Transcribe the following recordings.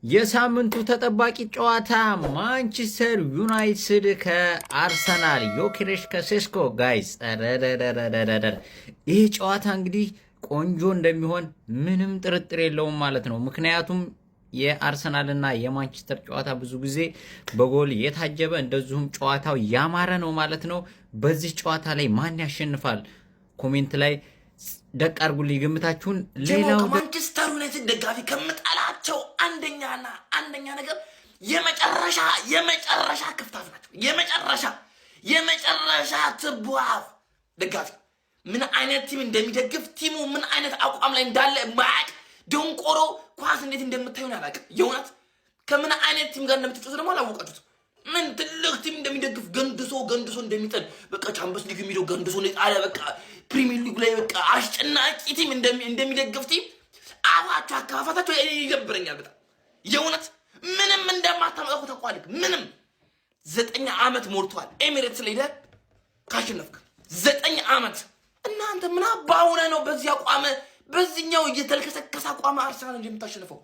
የሳምንቱ ተጠባቂ ጨዋታ ማንቸስተር ዩናይትድ ከአርሰናል ዮኬሬሽ ከሴስኮ ጋይስ ይህ ጨዋታ እንግዲህ ቆንጆ እንደሚሆን ምንም ጥርጥር የለውም ማለት ነው። ምክንያቱም የአርሰናልና የማንቸስተር ጨዋታ ብዙ ጊዜ በጎል የታጀበ እንደዚሁም ጨዋታው ያማረ ነው ማለት ነው። በዚህ ጨዋታ ላይ ማን ያሸንፋል? ኮሜንት ላይ ደቅ አድርጉልኝ ግምታችሁን። ሌላው ማንቸስተር ዩናይትድ ደጋፊ ከምጣላቸው አንደኛ ነገር የመጨረሻ ክፍታፍ ናቸው። የመጨረሻ ትቡአፍ ደጋፊ ምን አይነት ቲም እንደሚደግፍ ቲሙ ምን አይነት አቋም ላይ እንዳለ ማቅ ደንቆሮ ኳስ እንዴት እንደምታዩን አላውቅም። የእውነት ከምን አይነት ቲም ጋር እንደምትጫወቱ ደግሞ አላወቃችሁት። ምን ትልቅ ቲም እንደሚደግፍ ገንድሶ እንደሚጠል በቃ ቻምፒየንስ ሊግ የሚለው ገንድሶ አለ በቃ ፕሪሚየር ሊግ ላይ በቃ አስጨናቂ ቲም እንደሚደግፍ ቲም አፋችሁ አካፋታችሁ ይገብረኛል በጣም የእውነት ምንም እንደማታመጣው ተቋልክ ምንም 9 ዓመት ሞልቷል። ኤሚሬትስ ላይ ሄደህ ካሸነፍክ 9 ዓመት እናንተ ምን አባውነ ነው በዚህ አቋም በዚህኛው እየተልከሰከሰ አቋም አርሰናል እንደምታሸንፈው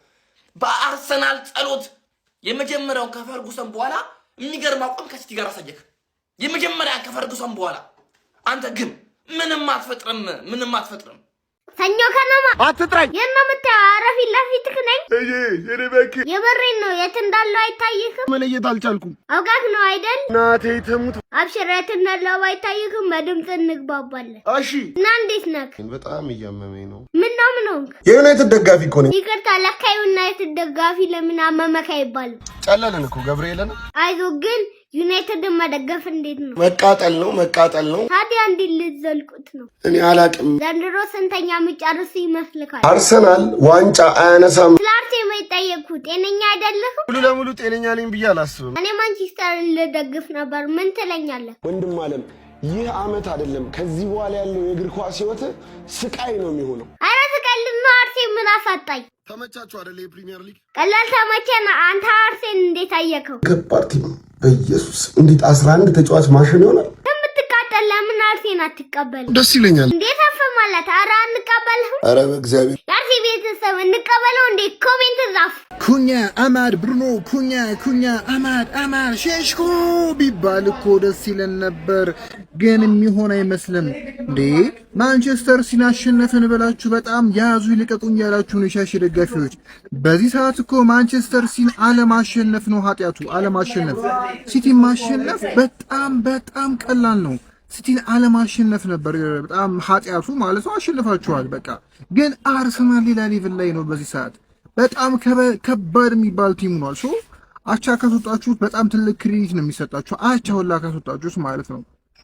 በአርሰናል ጸሎት የመጀመሪያውን ከፈርጉሰን በኋላ የሚገርም አቋም ከሲቲ ጋር አሳየክ። የመጀመሪያ ከፈርጉሰን በኋላ አንተ ግን ምንም አትፈጥርም። ሰኞ ከነማ አትጥራኝ የማመጣው አረፊ ለፊትክ ነኝ የረበክ የበሬን ነው የት እንዳለው አይታይክም። መለየት አልቻልኩም። አውቃክ ነው አይደል? ናቴ ተሙት አብሽር የት እንዳለው አይታይክም። በድምጽ እንግባባለን። እሺ እና እንዴት ነክ? በጣም እያመመኝ ነው። ምን ነው? የዩናይትድ ደጋፊ እኮ ነኝ። ይቅርታ ለካ ዩናይትድ ደጋፊ ለምን አመመክ አይባልም። ጨለለን እኮ ገብርኤልን። አይዞህ ግን ዩናይትድን መደገፍ እንዴት ነው? መቃጠል ነው። ታዲያ እንዴት ልትዘልቁት ነው? እኔ አላቅም። ዘንድሮ ስንተኛ የሚጨርስ ይመስልካል? አርሰናል ዋንጫ አያነሳም። ስለ አርሴማ የጠየቅኩ ጤነኛ አይደለህም? ሙሉ ለሙሉ ጤነኛ ነኝ ብዬ አላስብም። እኔ ማንቸስተርን ልደግፍ ነበር። ምን ትለኛለህ? ወንድም አለም ይህ አመት አይደለም ከዚህ በኋላ ያለው የእግር ኳስ ህይወት ስቃይ ነው የሚሆነው። አረ ትቀልድ ነው። አርሴን ምን አሳጣኝ? ተመቻችሁ አይደል? የፕሪሚየር ሊግ ቀላል ተመቸና። አንተ አርሴን እንዴት አየከው? ከባድ ቲም በኢየሱስ እንዴት 11 ተጫዋች ማሽን ይሆናል? የምትቃጠል ለምን አርሴን አትቀበልም? ደስ ይለኛል። እንዴት አፈማላት? አረ አንቀበልህም። አረ በእግዚአብሔር የአርሴ ቤተሰብ እንቀበለው እንዴ? ኮሜንት ጻፍ። ኩኛ አማድ ብሩኖ ኩኛ አማድ ሼሽኮ ቢባል እኮ ደስ ይለን ነበር፣ ግን የሚሆን አይመስልም። እንዴ ማንቸስተር ሲቲ አሸነፈን ብላችሁ በጣም ያዙ ይልቀቁኝ ያላችሁ ነው ሻሽ ደጋፊዎች። በዚህ ሰዓት እኮ ማንቸስተር ሲቲ አለማሸነፍ ነው ኃጢያቱ። አለማሸነፍ ሲቲ ማሸነፍ በጣም ቀላል ነው። ሲቲን አለማሸነፍ ነበር በጣም ኃጢያቱ ማለት ነው። አሸንፋችኋል በቃ። ግን አርሰናል ሌላ ሌቭል ላይ ነው በዚህ ሰዓት። በጣም ከባድ የሚባል ቲም ነው። ሶ አቻ ካስወጣችሁት በጣም ትልቅ ክሬዲት ነው የሚሰጣችሁ። አቻ ሁላ ካስወጣችሁት ማለት ነው።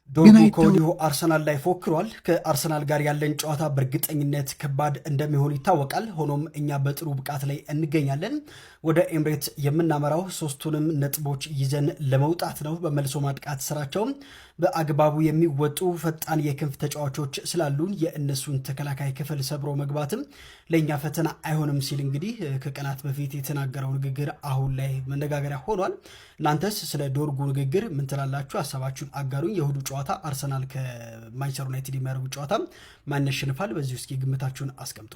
ዶርጉ ከወዲሁ አርሰናል ላይ ፎክሯል። ከአርሰናል ጋር ያለን ጨዋታ በእርግጠኝነት ከባድ እንደሚሆን ይታወቃል። ሆኖም እኛ በጥሩ ብቃት ላይ እንገኛለን። ወደ ኤምሬት የምናመራው 3ቱንም ነጥቦች ይዘን ለመውጣት ነው። በመልሶ ማጥቃት ስራቸውም በአግባቡ የሚወጡ ፈጣን የክንፍ ተጫዋቾች ስላሉን የእነሱን ተከላካይ ክፍል ሰብሮ መግባትም ለእኛ ፈተና አይሆንም ሲል እንግዲህ ከቀናት በፊት የተናገረው ንግግር አሁን ላይ መነጋገሪያ ሆኗል። እናንተስ ስለ ዶርጉ ንግግር ምን ትላላችሁ? ሀሳባችሁን አጋሩኝ። የእሁዱ ጨዋታ አርሰናል ከማንቸስተር ዩናይትድ የሚያደርጉ ጨዋታ ማን ያሸንፋል? በዚህ ውስጥ ግምታችሁን አስቀምጡ።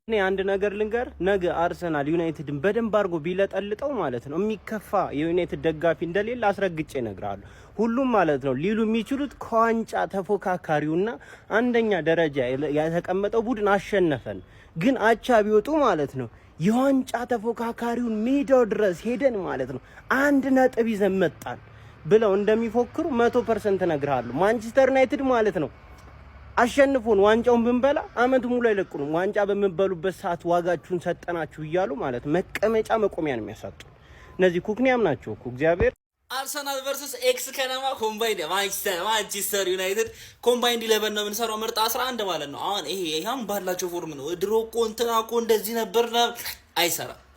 እኔ አንድ ነገር ልንገር፣ ነገ አርሰናል ዩናይትድን በደንብ አድርጎ ቢለጠልጠው ማለት ነው የሚከፋ የዩናይትድ ደጋፊ እንደሌለ አስረግጬ እነግርሃለሁ። ሁሉም ማለት ነው ሊሉ የሚችሉት ከዋንጫ ተፎካካሪውና አንደኛ ደረጃ የተቀመጠው ቡድን አሸነፈን፣ ግን አቻ ቢወጡ ማለት ነው የዋንጫ ተፎካካሪውን ሜዳው ድረስ ሄደን ማለት ነው 1 ነጥብ ይዘን መጣን ብለው እንደሚፎክሩ 100% እነግርሃለሁ። ማንቸስተር ዩናይትድ ማለት ነው አሸንፎን ዋንጫውን ብንበላ አመቱ ሙሉ አይለቁንም። ዋንጫ በምንበሉበት ሰዓት ዋጋችሁን ሰጠናችሁ እያሉ ማለት መቀመጫ መቆሚያ ነው የሚያሳጡ። እነዚህ ኩክኒያም ናቸው እኮ እግዚአብሔር። አርሰናል ቨርሰስ ኤክስ ከነማ ኮምባይንድ ማንቸስተር ዩናይትድ ኮምባይንድ 11 ነው የምንሰራው፣ ምርጥ 11 ማለት ነው። አሁን ይሄም ባላቸው ፎርም ነው። ድሮ እኮ እንትና እኮ እንደዚህ ነበር።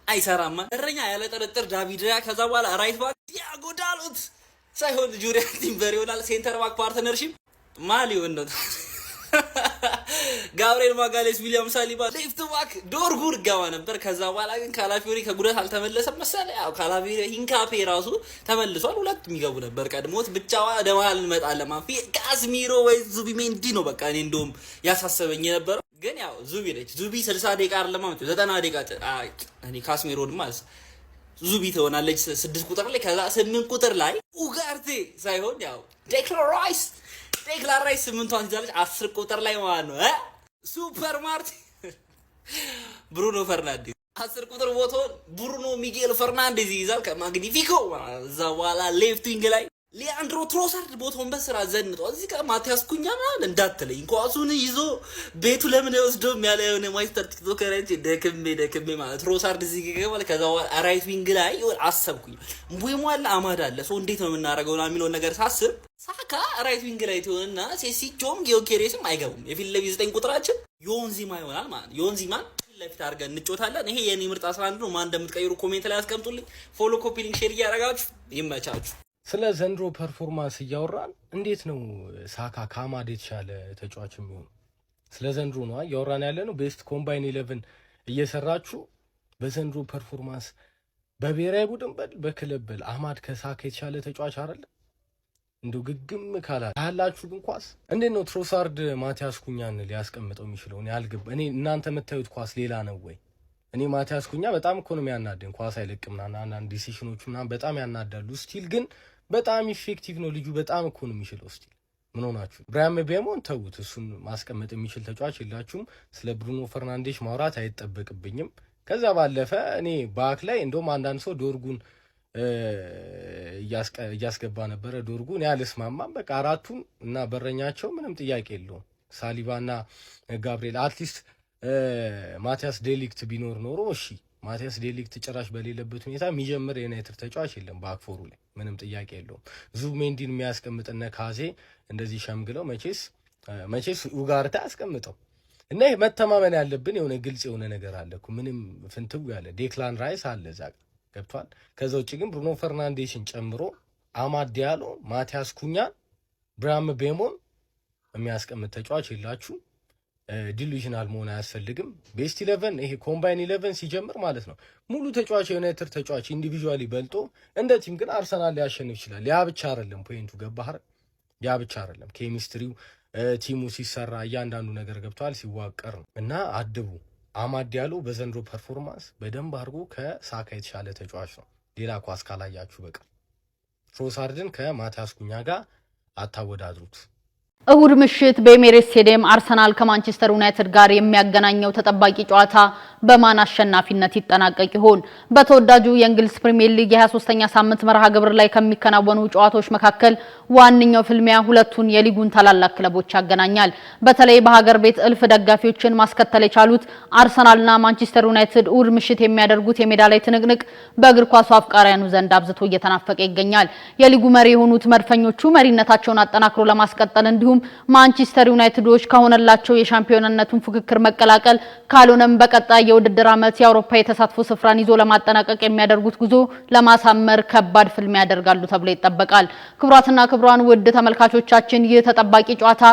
አይሰራማ። እረኛ ያለ ጥርጥር ዳቪድ ያ፣ ከዛ በኋላ ራይት ባክ ቲያጎ ዳሎት ሳይሆን ጁሪያን ቲምበር ይሆናል። ሴንተር ባክ ፓርትነርሺፕ ማሊዮን ነው ጋብሪኤል ማጋሌስ፣ ዊሊያም ሳሊባ፣ ሌፍት ባክ ዶርጉር ገባ ነበር። ከዛ በኋላ ግን ካላፊዮሪ ከጉዳት አልተመለሰም መሰለኝ። ያው ካላፊዮሪ ሂንካፔ ራሱ ተመልሷል። ሁለት የሚገቡ ነበር ቀድሞት። ብቻዋ ደማል እንመጣለን ማፊ ካስሚሮ ወይ ዙቢሜንዲ ነው በቃ እኔ እንደውም ያሳሰበኝ የነበረው። ግን ያው ዙቢ ነች። ዙቢ 60 ደቂቃ አይደለም 90 ደቂቃ እኔ ካስሚሮን ማለት ዙቢ ትሆናለች 6 ቁጥር ላይ ከዛ 8 ቁጥር ላይ ኡጋርቴ ሳይሆን ያው ዴክላን ራይስ 8ቷን ይዛለች 10 ቁጥር ላይ ማለት ነው ሱፐር ማርቲን ብሩኖ ፈርናንዴዝ 10 ቁጥር ቦታውን ብሩኖ ሚጌል ፈርናንዴዝ ይዛል ከማግኒፊኮ እዛ በኋላ ሌፍት ዊንግ ላይ ሊያንድሮ ትሮሳርድ ቦታውን በስራ ዘንጧል። እዚህ ጋር ማቲያስ ኩኛ ማለት እንዳትለኝ ኳሱን ይዞ ቤቱ ለምን ይወስደው ያለ የሆነ ማይስተር ቲክቶከር እንጂ ደክሜ ማለት ትሮሳርድ እዚህ ጋር ማለት ከዛ ራይት ዊንግ ላይ አሰብኩኝ ምቡሞላ አማድ አለ ሰው እንዴት ነው የምናደርገው ነው የሚለው ነገር ሳስብ ሳካ ራይት ዊንግ ላይ ትሆንና ሴሲቾም ጊዮኬሬስም አይገቡም። የፊት ለፊት 9 ቁጥራችን ዮንዚማ ይሆናል ማለት ዮንዚማ ለፊት አድርገን እንጮታለን። ይሄ የኔ ምርጥ 11 ነው። ማን እንደምትቀይሩ ኮሜንት ላይ አስቀምጡልኝ። ፎሎ ኮፒ ሊንክ ሼር እያደረጋችሁ ይመቻችሁ። ስለ ዘንድሮ ፐርፎርማንስ እያወራን እንዴት ነው ሳካ ከአማድ የተሻለ ተጫዋች የሚሆነው? ስለ ዘንድሮ ነው እያወራን ያለ ነው። ቤስት ኮምባይን 11 እየሰራችሁ በዘንድሮ ፐርፎርማንስ በብሔራዊ ቡድን በክለብ በል አማድ ከሳካ የተሻለ ተጫዋች አይደለ? እንደው ግግም ካላችሁ ግን ኳስ እንዴት ነው ትሮሳርድ ማቲያስ ኩኛን ሊያስቀምጠው የሚችለው? እኔ እናንተ የምታዩት ኳስ ሌላ ነው ወይ? እኔ ማቲያስ ኩኛ በጣም እኮ ነው የሚያናደኝ። ኳስ አይለቅም እና አንዳንድ ዲሲሽኖቹ ምናምን በጣም ያናዳሉ። ስቲል ግን በጣም ኢፌክቲቭ ነው ልጁ። በጣም እኮ ነው የሚችለው። ስቲል ምን ሆናችሁ? ብራያም ቤሞን ተውት፣ እሱን ማስቀመጥ የሚችል ተጫዋች የላችሁም። ስለ ብሩኖ ፈርናንዴሽ ማውራት አይጠበቅብኝም። ከዛ ባለፈ እኔ ባክ ላይ እንደውም አንዳንድ ሰው ዶርጉን እያስገባ ነበረ። ዶርጉን ያልስማማም። በቃ አራቱን እና በረኛቸው ምንም ጥያቄ የለውም። ሳሊባና ጋብሪኤል አትሊስት ማቲያስ ዴሊክት ቢኖር ኖሮ እሺ። ማቲያስ ዴሊክት ጭራሽ በሌለበት ሁኔታ የሚጀምር የዩናይትድ ተጫዋች የለም ባክፎሩ ላይ ምንም ጥያቄ የለውም። ዙሜንዲን የሚያስቀምጥነ ካዜ እንደዚህ ሸምግለው መቼስ ኡጋርታ ያስቀምጠው እና ይሄ መተማመን ያለብን የሆነ ግልጽ የሆነ ነገር አለ እኮ ምንም ፍንትው ያለ ዴክላን ራይስ አለ እዛ ገብቷል። ከዛ ውጭ ግን ብሩኖ ፈርናንዴሽን ጨምሮ አማድ ዲያሎ፣ ማቲያስ ኩኛን፣ ብራያም ቤሞን የሚያስቀምጥ ተጫዋች የላችሁ። ዲሉዥናል መሆን አያስፈልግም። ቤስት 11 ይሄ ኮምባይን 11 ሲጀምር ማለት ነው ሙሉ ተጫዋች የዩናይትድ ተጫዋች ኢንዲቪጁዋሊ በልጦ እንደ ቲም ግን አርሰናል ሊያሸንፍ ይችላል። ያ ብቻ አይደለም ፖይንቱ ገባህ? ያ ብቻ አይደለም ኬሚስትሪው ቲሙ ሲሰራ እያንዳንዱ ነገር ገብቷል ሲዋቀር ነው። እና አድቡ አማድ ዲያሎ በዘንድሮ ፐርፎርማንስ በደንብ አድርጎ ከሳካ የተሻለ ተጫዋች ነው። ሌላ ኳስ ካላያችሁ በቀር ትሮሳርድን ከማቲያስ ኩኛ ጋር አታወዳድሩት። እሁድ ምሽት በኤሚሬትስ ስቴዲየም አርሰናል ከማንቸስተር ዩናይትድ ጋር የሚያገናኘው ተጠባቂ ጨዋታ በማን አሸናፊነት ይጠናቀቅ ይሆን? በተወዳጁ የእንግሊዝ ፕሪሚየር ሊግ የ23ኛ ሳምንት መርሃ ግብር ላይ ከሚከናወኑ ጨዋታዎች መካከል ዋነኛው ፍልሚያ ሁለቱን የሊጉን ታላላቅ ክለቦች ያገናኛል። በተለይ በሀገር ቤት እልፍ ደጋፊዎችን ማስከተል የቻሉት አርሰናልና ማንቸስተር ዩናይትድ እሁድ ምሽት የሚያደርጉት የሜዳ ላይ ትንቅንቅ በእግር ኳሱ አፍቃሪያኑ ዘንድ አብዝቶ እየተናፈቀ ይገኛል። የሊጉ መሪ የሆኑት መድፈኞቹ መሪነታቸውን አጠናክሮ ለማስቀጠል እንዲሁም ማንቸስተር ዩናይትዶች ከሆነላቸው የሻምፒዮንነቱን ፍክክር መቀላቀል ካልሆነም በቀጣይ የውድድር ዓመት የአውሮፓ የተሳትፎ ስፍራን ይዞ ለማጠናቀቅ የሚያደርጉት ጉዞ ለማሳመር ከባድ ፍልሚያ ያደርጋሉ ተብሎ ይጠበቃል። ክቡራትና ክቡራን ውድ ተመልካቾቻችን ይህ ተጠባቂ ጨዋታ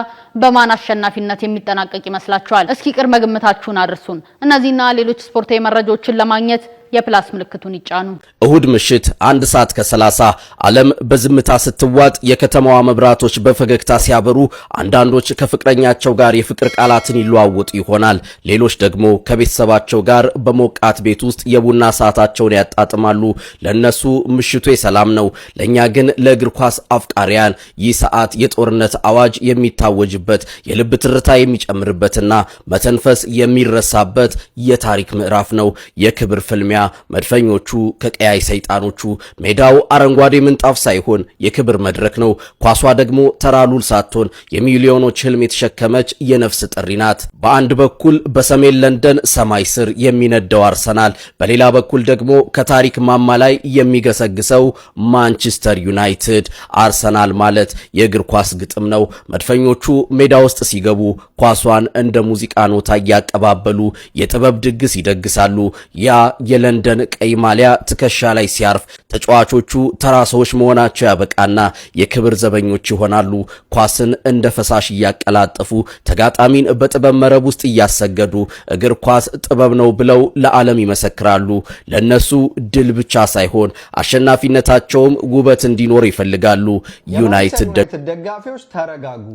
በማን አሸናፊነት የሚጠናቀቅ ይመስላችኋል? እስኪ ቅድመ ግምታችሁን አድርሱን። እነዚህና ሌሎች ስፖርታዊ መረጃዎችን ለማግኘት የፕላስ ምልክቱን ይጫኑ። እሁድ ምሽት 1 ሰዓት ከ30 ዓለም በዝምታ ስትዋጥ የከተማዋ መብራቶች በፈገግታ ሲያበሩ አንዳንዶች ከፍቅረኛቸው ጋር የፍቅር ቃላትን ይለዋወጡ ይሆናል። ሌሎች ደግሞ ከቤተሰባቸው ጋር በሞቃት ቤት ውስጥ የቡና ሰዓታቸውን ያጣጥማሉ። ለነሱ ምሽቱ የሰላም ነው። ለኛ ግን ለእግር ኳስ አፍቃሪያን ይህ ሰዓት የጦርነት አዋጅ የሚታወጅበት የልብ ትርታ የሚጨምርበትና መተንፈስ የሚረሳበት የታሪክ ምዕራፍ ነው። የክብር ፍልሚያ መድፈኞቹ ከቀያይ ሰይጣኖቹ ሜዳው አረንጓዴ ምንጣፍ ሳይሆን የክብር መድረክ ነው። ኳሷ ደግሞ ተራሉል ሳትሆን የሚሊዮኖች ህልም የተሸከመች የነፍስ ጥሪ ናት። በአንድ በኩል በሰሜን ለንደን ሰማይ ስር የሚነደው አርሰናል፣ በሌላ በኩል ደግሞ ከታሪክ ማማ ላይ የሚገሰግሰው ማንቸስተር ዩናይትድ። አርሰናል ማለት የእግር ኳስ ግጥም ነው። መድፈኞቹ ሜዳ ውስጥ ሲገቡ ኳሷን እንደ ሙዚቃ ኖታ እያቀባበሉ የጥበብ ድግስ ይደግሳሉ። ያ የለንደን ቀይ ማሊያ ትከሻ ላይ ሲያርፍ ተጫዋቾቹ ተራ ሰዎች መሆናቸው ያበቃና የክብር ዘበኞች ይሆናሉ። ኳስን እንደ ፈሳሽ እያቀላጠፉ ተጋጣሚን በጥበብ መረብ ውስጥ እያሰገዱ እግር ኳስ ጥበብ ነው ብለው ለዓለም ይመሰክራሉ። ለነሱ ድል ብቻ ሳይሆን አሸናፊነታቸውም ውበት እንዲኖር ይፈልጋሉ። ዩናይትድ ደጋፊዎች ተረጋጉ።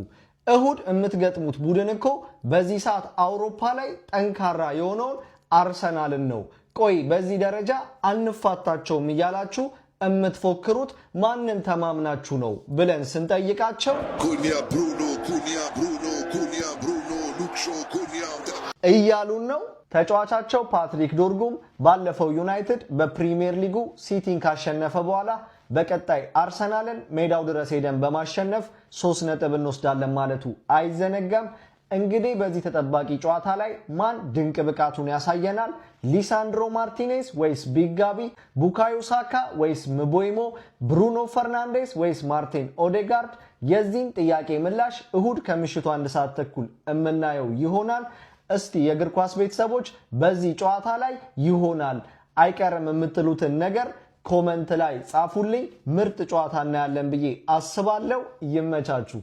እሁድ የምትገጥሙት ቡድን እኮ በዚህ ሰዓት አውሮፓ ላይ ጠንካራ የሆነውን አርሰናልን ነው ቆይ በዚህ ደረጃ አንፋታቸውም እያላችሁ እምትፎክሩት ማንን ተማምናችሁ ነው ብለን ስንጠይቃቸው እያሉን ነው። ተጫዋቻቸው ፓትሪክ ዶርጉም ባለፈው ዩናይትድ በፕሪሚየር ሊጉ ሲቲን ካሸነፈ በኋላ በቀጣይ አርሰናልን ሜዳው ድረስ ሄደን በማሸነፍ 3 ነጥብ እንወስዳለን ማለቱ አይዘነጋም። እንግዲህ በዚህ ተጠባቂ ጨዋታ ላይ ማን ድንቅ ብቃቱን ያሳየናል? ሊሳንድሮ ማርቲኔዝ ወይስ ቢግ ጋቢ? ቡካዮ ሳካ ወይስ ምቦይሞ? ብሩኖ ፈርናንዴስ ወይስ ማርቲን ኦዴጋርድ? የዚህን ጥያቄ ምላሽ እሁድ ከምሽቱ 1 ሰዓት ተኩል የምናየው ይሆናል። እስቲ የእግር ኳስ ቤተሰቦች በዚህ ጨዋታ ላይ ይሆናል አይቀርም የምትሉትን ነገር ኮመንት ላይ ጻፉልኝ። ምርጥ ጨዋታ እናያለን ብዬ አስባለሁ። ይመቻችሁ።